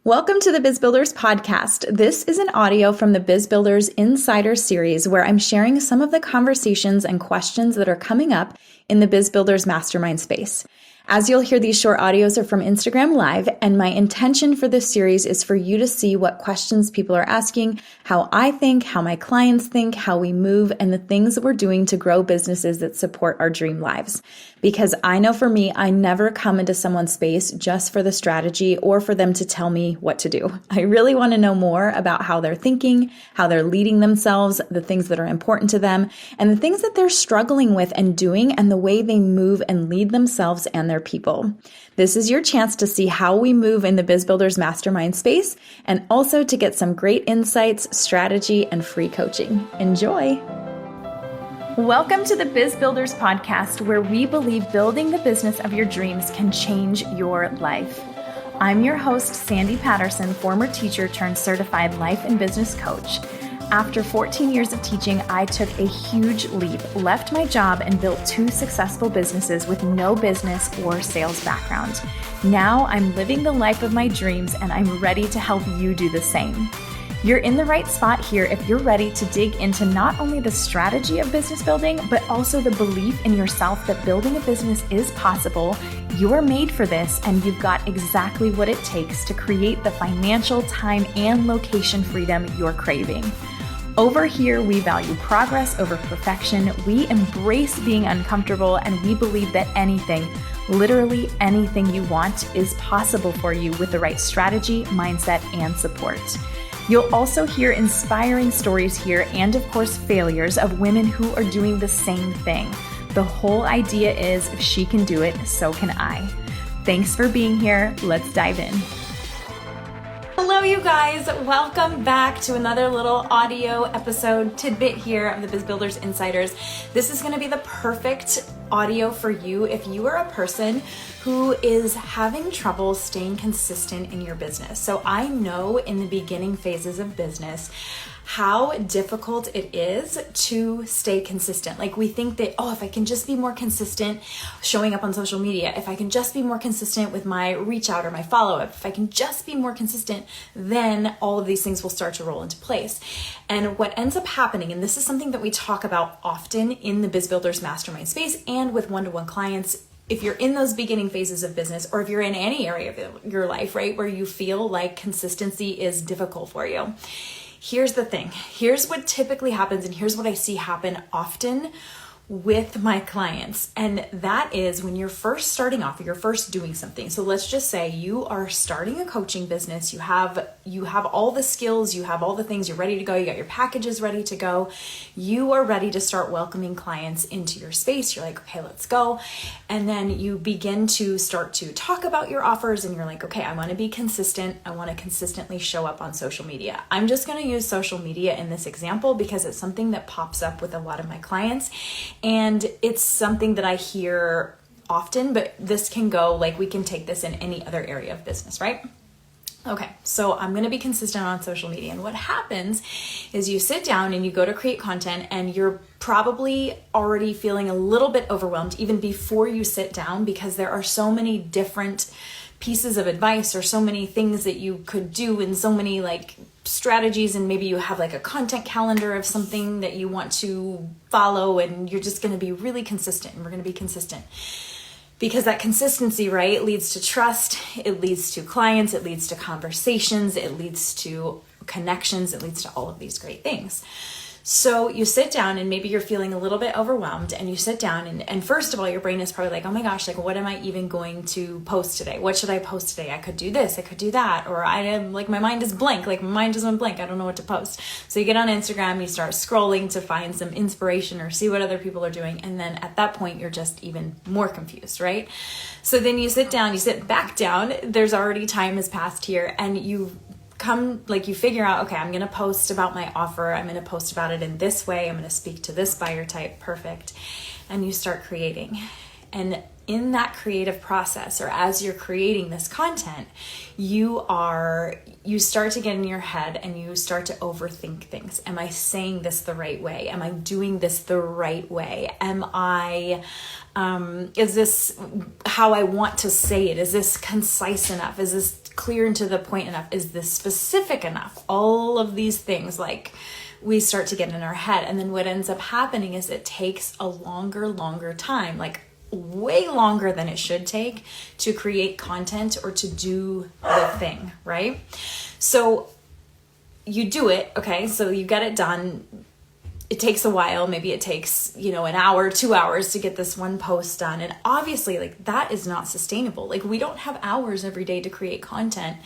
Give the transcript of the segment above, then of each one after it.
Welcome to the Biz Builders podcast. This is an audio from the Biz Builders Insider series where I'm sharing some of the conversations and questions that are coming up in the Biz Builders Mastermind space. As you'll hear, these short audios are from Instagram Live, and my intention for this series is for you to see what questions people are asking, how I think, how my clients think, how we move, and the things that we're doing to grow businesses that support our dream lives. Because I know for me, I never come into someone's space just for the strategy or for them to tell me what to do. I really want to know more about how they're thinking, how they're leading themselves, the things that are important to them, and the things that they're struggling with and doing, and the way they move and lead themselves and their people. This is your chance to see how we move in the Biz Builders Mastermind space, and also to get some great insights, strategy, and free coaching. Enjoy. Welcome to the Biz Builders podcast, where we believe building the business of your dreams can change your life. I'm your host, Sandy Patterson, former teacher turned certified life and business coach. After 14 years of teaching, I took a huge leap, left my job, and built 2 successful businesses with no business or sales background. Now I'm living the life of my dreams, and I'm ready to help you do the same. You're in the right spot here if you're ready to dig into not only the strategy of business building, but also the belief in yourself that building a business is possible. You're made for this, and you've got exactly what it takes to create the financial, time, and location freedom you're craving. Over here, we value progress over perfection. We embrace being uncomfortable, and we believe that anything, literally anything you want, is possible for you with the right strategy, mindset, and support. You'll also hear inspiring stories here, and of course, failures of women who are doing the same thing. The whole idea is, if she can do it, so can I. Thanks for being here. Let's dive in. Hello, you guys. Welcome back to another little audio episode tidbit here of the Biz Builders Insiders. This is going to be the perfect audio for you if you are a person who is having trouble staying consistent in your business. So I know in the beginning phases of business how difficult it is to stay consistent. Like, we think that, if I can just be more consistent showing up on social media, if I can just be more consistent with my reach out or my follow up, if I can just be more consistent, then all of these things will start to roll into place. And what ends up happening, and this is something that we talk about often in the Biz Builders Mastermind space and with one-to-one clients, if you're in those beginning phases of business, or if you're in any area of your life, right, where you feel like consistency is difficult for you. Here's the thing. Here's what typically happens, and here's what I see happen often with my clients. And that is when you're first starting off, you're first doing something. So let's just say you are starting a coaching business. You have all the skills, you have all the things, you're ready to go. You got your packages ready to go. You are ready to start welcoming clients into your space. You're like, okay, let's go. And then you begin to start to talk about your offers, and you're like, okay, I want to be consistent. I want to consistently show up on social media. I'm just going to use social media in this example because it's something that pops up with a lot of my clients. And it's something that I hear often, but this can go, like, we can take this in any other area of business, right? Okay, so I'm going to be consistent on social media. And what happens is you sit down and you go to create content, and you're probably already feeling a little bit overwhelmed even before you sit down, because there are so many different pieces of advice or so many things that you could do, and so many strategies, and maybe you have a content calendar of something that you want to follow, and you're just going to be really consistent, and we're going to be consistent. Because that consistency, right, leads to trust, it leads to clients, it leads to conversations, it leads to connections, it leads to all of these great things. So you sit down, and maybe you're feeling a little bit overwhelmed, and you sit down, and first of all, your brain is probably like, oh my gosh, what am I even going to post today? What should I post today? I could do this, I could do that, or I am my mind is blank, my mind just went blank, I don't know what to post. So you get on Instagram, you start scrolling to find some inspiration or see what other people are doing, and then at that point, you're just even more confused, right? So then you sit back down, there's already time has passed here, and you figure out, okay, I'm going to post about my offer. I'm going to post about it in this way. I'm going to speak to this buyer type. Perfect. And you start creating. And in that creative process, or as you're creating this content, you start to get in your head and you start to overthink things. Am I saying this the right way? Am I doing this the right way? Is this how I want to say it? Is this concise enough? Is this clear and to the point enough? Is this specific enough? All of these things, like, we start to get in our head. And then what ends up happening is it takes a longer time, like way longer than it should take to create content or to do the thing, right? So you do it, okay? So you get it done. It takes a while. Maybe it takes, an hour, 2 hours to get this one post done. And obviously, like, that is not sustainable. Like, we don't have hours every day to create content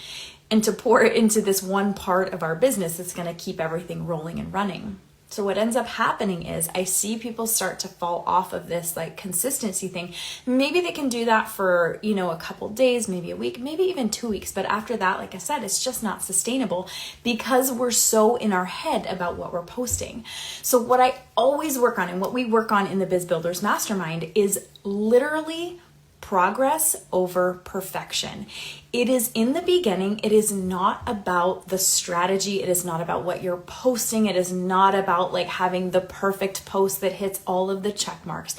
and to pour it into this one part of our business that's going to keep everything rolling and running. So what ends up happening is I see people start to fall off of this like consistency thing. Maybe they can do that for, a couple days, maybe a week, maybe even 2 weeks. But after that, like I said, it's just not sustainable because we're so in our head about what we're posting. So what I always work on and what we work on in the Biz Builders Mastermind is literally progress over perfection. It is in the beginning. It is not about the strategy. It is not about what you're posting. It is not about like having the perfect post that hits all of the check marks.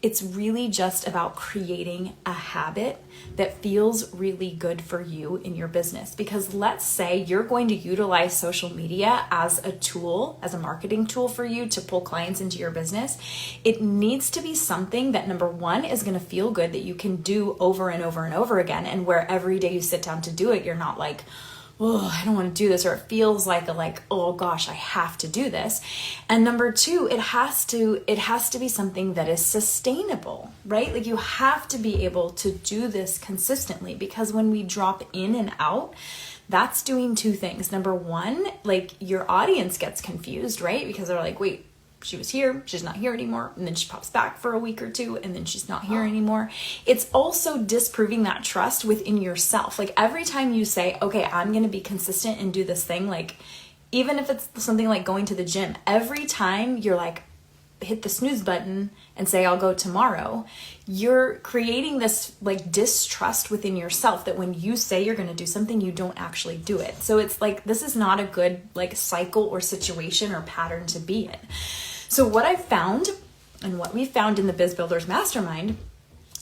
It's really just about creating a habit that feels really good for you in your business. Because let's say you're going to utilize social media as a tool, as a marketing tool for you to pull clients into your business. It needs to be something that, number one, is going to feel good, that you can do over and over and over again. And where every day you sit down to do it, you're not like, oh, I don't want to do this, or it feels like oh gosh, I have to do this. And number two, it has to be something that is sustainable, right? Like, you have to be able to do this consistently, because when we drop in and out, that's doing two things. Number one, like, your audience gets confused, right? Because they're like, wait, she was here, she's not here anymore. And then she pops back for a week or two, and then she's not here anymore. It's also disproving that trust within yourself. Like, every time you say, okay, I'm going to be consistent and do this thing, like, even if it's something like going to the gym, every time you're like, hit the snooze button and say, I'll go tomorrow, you're creating this like distrust within yourself that when you say you're going to do something, you don't actually do it. So it's like, this is not a good like cycle or situation or pattern to be in. So what I found, and what we found in the Biz Builders Mastermind,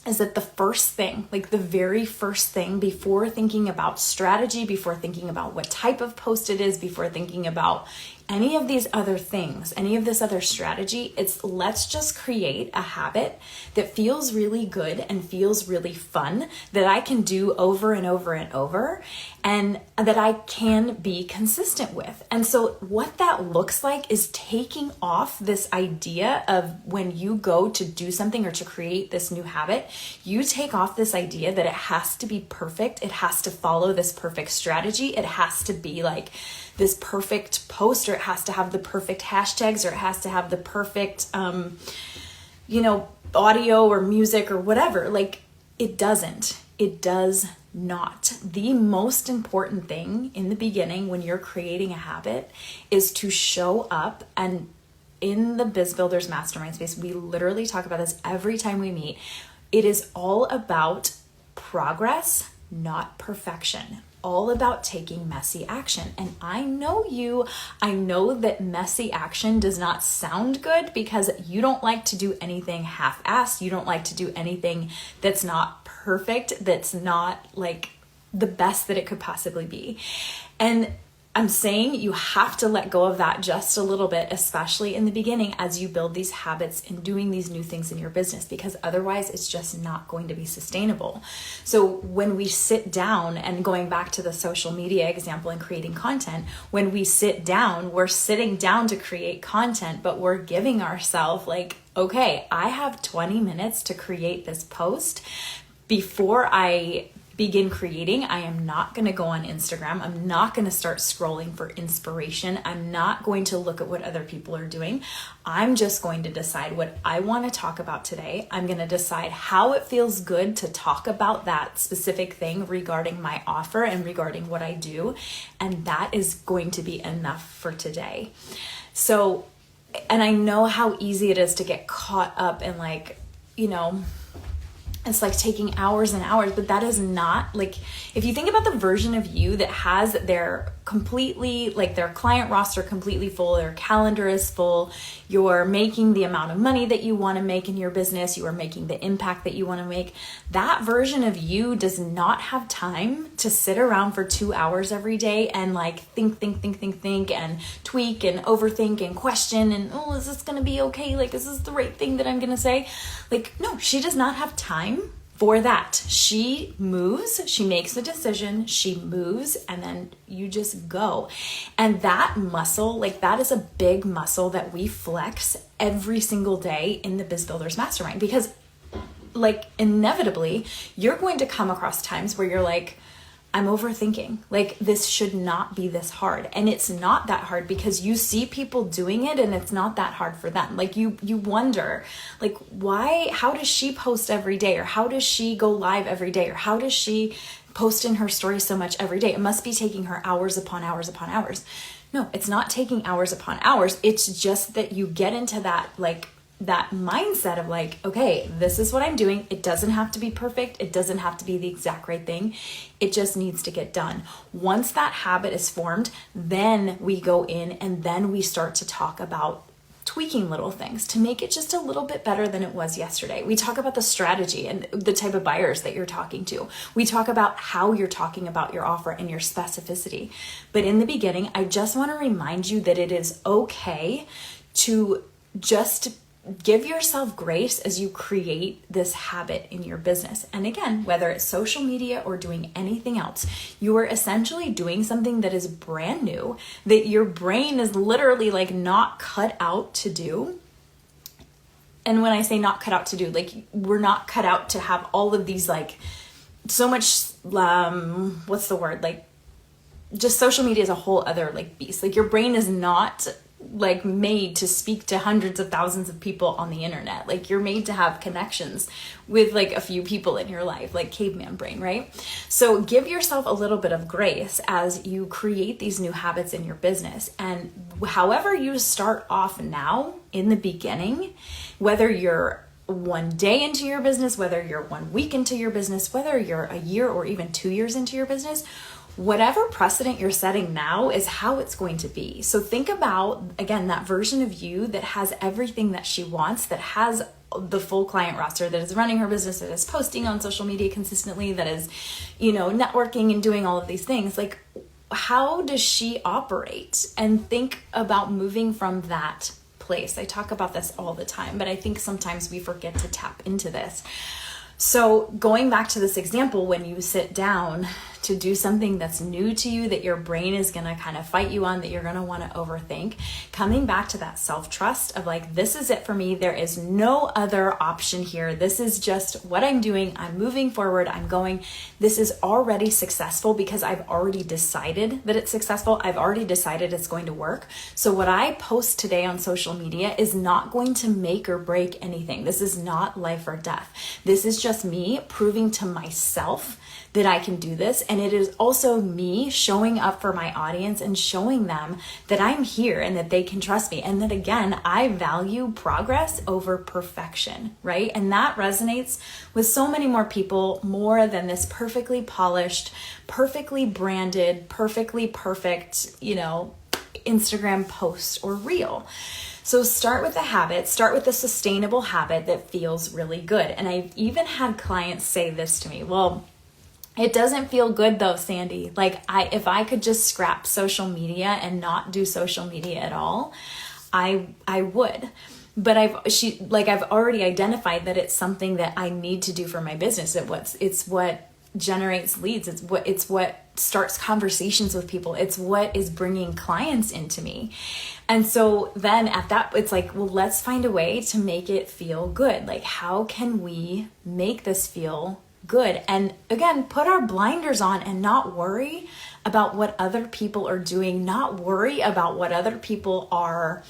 is that the first thing, like the very first thing, before thinking about strategy, before thinking about what type of post it is, before thinking about any of these other things, any of this other strategy, it's let's just create a habit that feels really good and feels really fun, that I can do over and over and over, and that I can be consistent with. And so what that looks like is taking off this idea of when you go to do something or to create this new habit, you take off this idea that it has to be perfect. It has to follow this perfect strategy. It has to be like this perfect post, or it has to have the perfect hashtags, or it has to have the perfect, audio or music or whatever. Like, it doesn't. It does not. The most important thing in the beginning when you're creating a habit is to show up. And in the Biz Builders Mastermind space, we literally talk about this every time we meet. It is all about progress, not perfection. All about taking messy action. And I know that messy action does not sound good because you don't like to do anything half-assed. You don't like to do anything that's not perfect, that's not like the best that it could possibly be. And I'm saying you have to let go of that just a little bit, especially in the beginning as you build these habits and doing these new things in your business, because otherwise it's just not going to be sustainable. So when we sit down, and going back to the social media example and creating content, when we sit down, we're sitting down to create content, but we're giving ourselves like, okay, I have 20 minutes to create this post. Before I begin creating, I am not going to go on Instagram. I'm not going to start scrolling for inspiration. I'm not going to look at what other people are doing. I'm just going to decide what I want to talk about today. I'm going to decide how it feels good to talk about that specific thing regarding my offer and regarding what I do. And that is going to be enough for today. So, and I know how easy it is to get caught up in like, it's like taking hours and hours, but that is not like, if you think about the version of you that has their completely, like their client roster completely full, their calendar is full, you're making the amount of money that you want to make in your business, you are making the impact that you want to make, that version of you does not have time to sit around for 2 hours every day and like think and tweak and overthink and question and, oh, is this going to be okay? Like, is this the right thing that I'm going to say? Like, no, she does not have time for that. She moves, she makes a decision, she moves, and then you just go. And that muscle, like that is a big muscle that we flex every single day in the Biz Builders Mastermind, because like inevitably you're going to come across times where you're like, I'm overthinking. Like, this should not be this hard. And it's not that hard because you see people doing it and it's not that hard for them. Like you wonder, like, why, how does she post every day? Or how does she go live every day? Or how does she post in her story so much every day? It must be taking her hours upon hours upon hours. No, it's not taking hours upon hours. It's just that you get into that, like, that mindset of like, okay, this is what I'm doing. It doesn't have to be perfect. It doesn't have to be the exact right thing. It just needs to get done. Once that habit is formed, then we go in and then we start to talk about tweaking little things to make it just a little bit better than it was yesterday. We talk about the strategy and the type of buyers that you're talking to. We talk about how you're talking about your offer and your specificity. But in the beginning, I just want to remind you that it is okay to just give yourself grace as you create this habit in your business. And again, whether it's social media or doing anything else, you are essentially doing something that is brand new, that your brain is literally like not cut out to do. And when I say not cut out to do, like we're not cut out to have all of these, like so much, what's the word? Like just social media is a whole other like beast. Like your brain is not like made to speak to hundreds of thousands of people on the internet. Like you're made to have connections with like a few people in your life, like caveman brain, right? So give yourself a little bit of grace as you create these new habits in your business. And however you start off now in the beginning, whether you're 1 day into your business, whether you're 1 week into your business, whether you're a year or even 2 years into your business, whatever precedent you're setting now is how it's going to be. So think about, again, that version of you that has everything that she wants, that has the full client roster, that is running her business, that is posting on social media consistently, that is, networking and doing all of these things. Like, how does she operate? And think about moving from that place. I talk about this all the time, but I think sometimes we forget to tap into this. So going back to this example, when you sit down to do something that's new to you, that your brain is going to kind of fight you on, that you're going to want to overthink, coming back to that self-trust of like, this is it for me. There is no other option here. This is just what I'm doing. I'm moving forward. I'm going. This is already successful because I've already decided that it's successful. I've already decided it's going to work. So what I post today on social media is not going to make or break anything. This is not life or death. This is just me proving to myself that I can do this. And it is also me showing up for my audience and showing them that I'm here and that they can trust me. And that again, I value progress over perfection, right? And that resonates with so many more people more than this perfectly polished, perfectly branded, perfectly perfect, Instagram post or reel. So start with a habit, start with a sustainable habit that feels really good. And I've even had clients say this to me, well, it doesn't feel good though, Sandy. Like if I could just scrap social media and not do social media at all, I would. But I've already identified that it's something that I need to do for my business. It's what generates leads. It's what starts conversations with people. It's what is bringing clients into me. And so then at that, it's like, well, let's find a way to make it feel good. Like, how can we make this feel good? And again, put our blinders on and not worry about what other people are doing, not worry about what other people are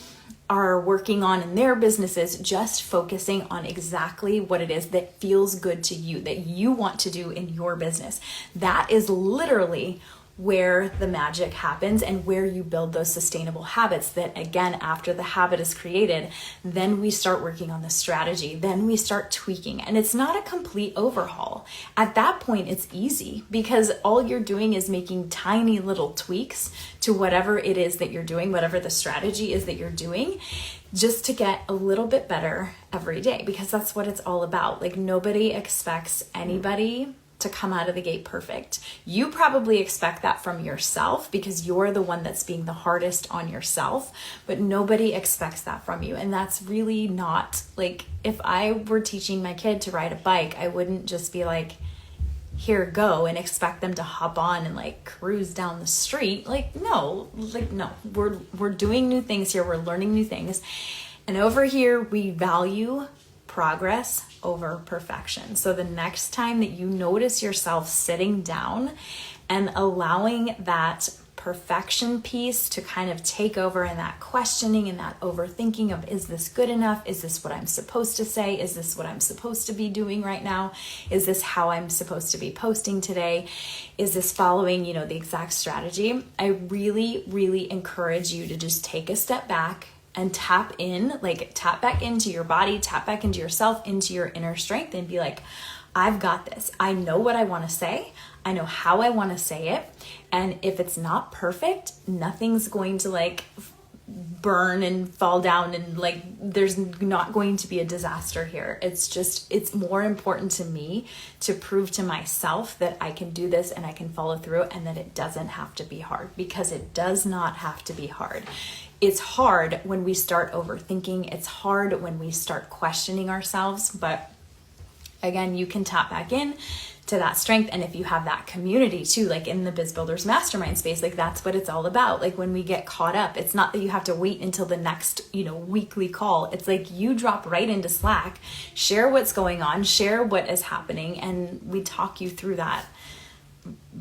working on in their businesses, just focusing on exactly what it is that feels good to you, that you want to do in your business. That is literally where the magic happens and where you build those sustainable habits that, again, after the habit is created, then we start working on the strategy, then we start tweaking. And it's not a complete overhaul. At that point, it's easy because all you're doing is making tiny little tweaks to whatever it is that you're doing, whatever the strategy is that you're doing, just to get a little bit better every day, because that's what it's all about. Like, nobody expects anybody to come out of the gate perfect. You probably expect that from yourself because you're the one that's being the hardest on yourself, but nobody expects that from you. And that's really not, like, if I were teaching my kid to ride a bike, I wouldn't just be like, here, go, and expect them to hop on and like cruise down the street. No, we're doing new things here. We're learning new things. And over here, we value progress over perfection. So the next time that you notice yourself sitting down and allowing that perfection piece to kind of take over, and that questioning and that overthinking of, is this good enough? Is this what I'm supposed to say? Is this what I'm supposed to be doing right now? Is this how I'm supposed to be posting today? Is this following, the exact strategy? I really, really encourage you to just take a step back and tap back into your body, tap back into yourself, into your inner strength, and be like, I've got this. I know what I want to say. I know how I want to say it. And if it's not perfect, nothing's going to burn and fall down, and there's not going to be a disaster here. It's more important to me to prove to myself that I can do this and I can follow through, and that it doesn't have to be hard, because it does not have to be hard. It's hard when we start overthinking. It's hard when we start questioning ourselves. But again, you can tap back in to that strength. And if you have that community too, like in the Biz Builders Mastermind space, that's what it's all about. When we get caught up, it's not that you have to wait until the next, weekly call. It's you drop right into Slack, share what's going on, share what is happening, and we talk you through that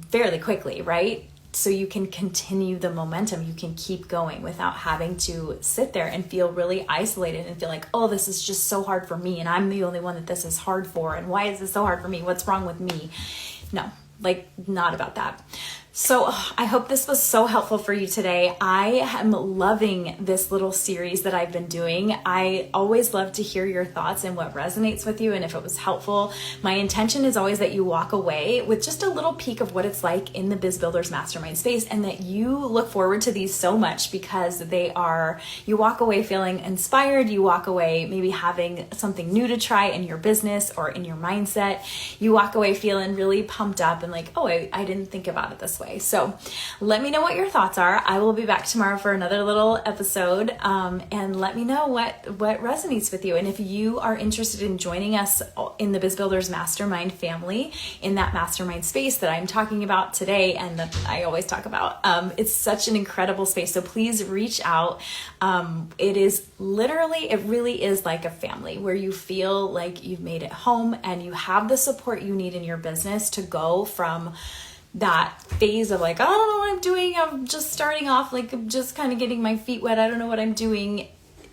fairly quickly, right? So you can continue the momentum. You can keep going without having to sit there and feel really isolated and feel like, oh, this is just so hard for me, and I'm the only one that this is hard for, and why is this so hard for me? What's wrong with me? No, not about that. So I hope this was so helpful for you today. I am loving this little series that I've been doing. I always love to hear your thoughts and what resonates with you, and if it was helpful. My intention is always that you walk away with just a little peek of what it's like in the Biz Builders Mastermind space, and that you look forward to these so much because you walk away feeling inspired. You walk away maybe having something new to try in your business or in your mindset. You walk away feeling really pumped up and I didn't think about it this way. So let me know what your thoughts are. I will be back tomorrow for another little episode, and let me know what resonates with you. And if you are interested in joining us in the Biz Builders Mastermind family, in that mastermind space that I'm talking about today and that I always talk about, it's such an incredible space. So please reach out. It really is like a family where you feel like you've made it home and you have the support you need in your business to go from that phase of I don't know what I'm doing, I'm just starting off, I'm just kind of getting my feet wet, I don't know what I'm doing,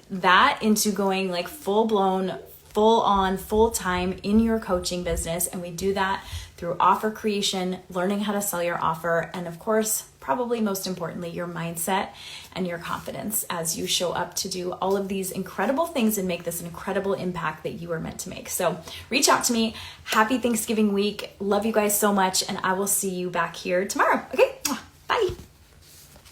that into going full blown, full on, full time in your coaching business. And we do that through offer creation, learning how to sell your offer, and of course, probably most importantly, your mindset and your confidence as you show up to do all of these incredible things and make this an incredible impact that you were meant to make. So reach out to me. Happy Thanksgiving week. Love you guys so much, and I will see you back here tomorrow. Okay, bye.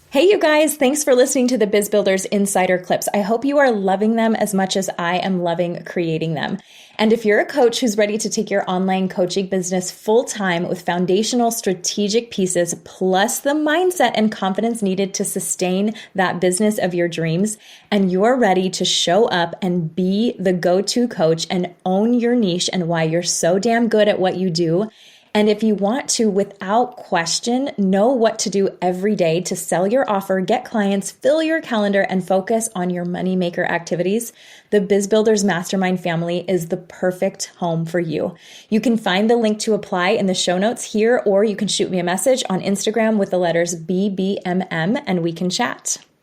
Hey, you guys, thanks for listening to the Biz Builders Insider clips. I hope you are loving them as much as I am loving creating them. And if you're a coach who's ready to take your online coaching business full-time with foundational strategic pieces, plus the mindset and confidence needed to sustain that business of your dreams, and you're ready to show up and be the go-to coach and own your niche and why you're so damn good at what you do, and if you want to, without question, know what to do every day to sell your offer, get clients, fill your calendar, and focus on your moneymaker activities, the Biz Builders Mastermind family is the perfect home for you. You can find the link to apply in the show notes here, or you can shoot me a message on Instagram with the letters BBMM and we can chat.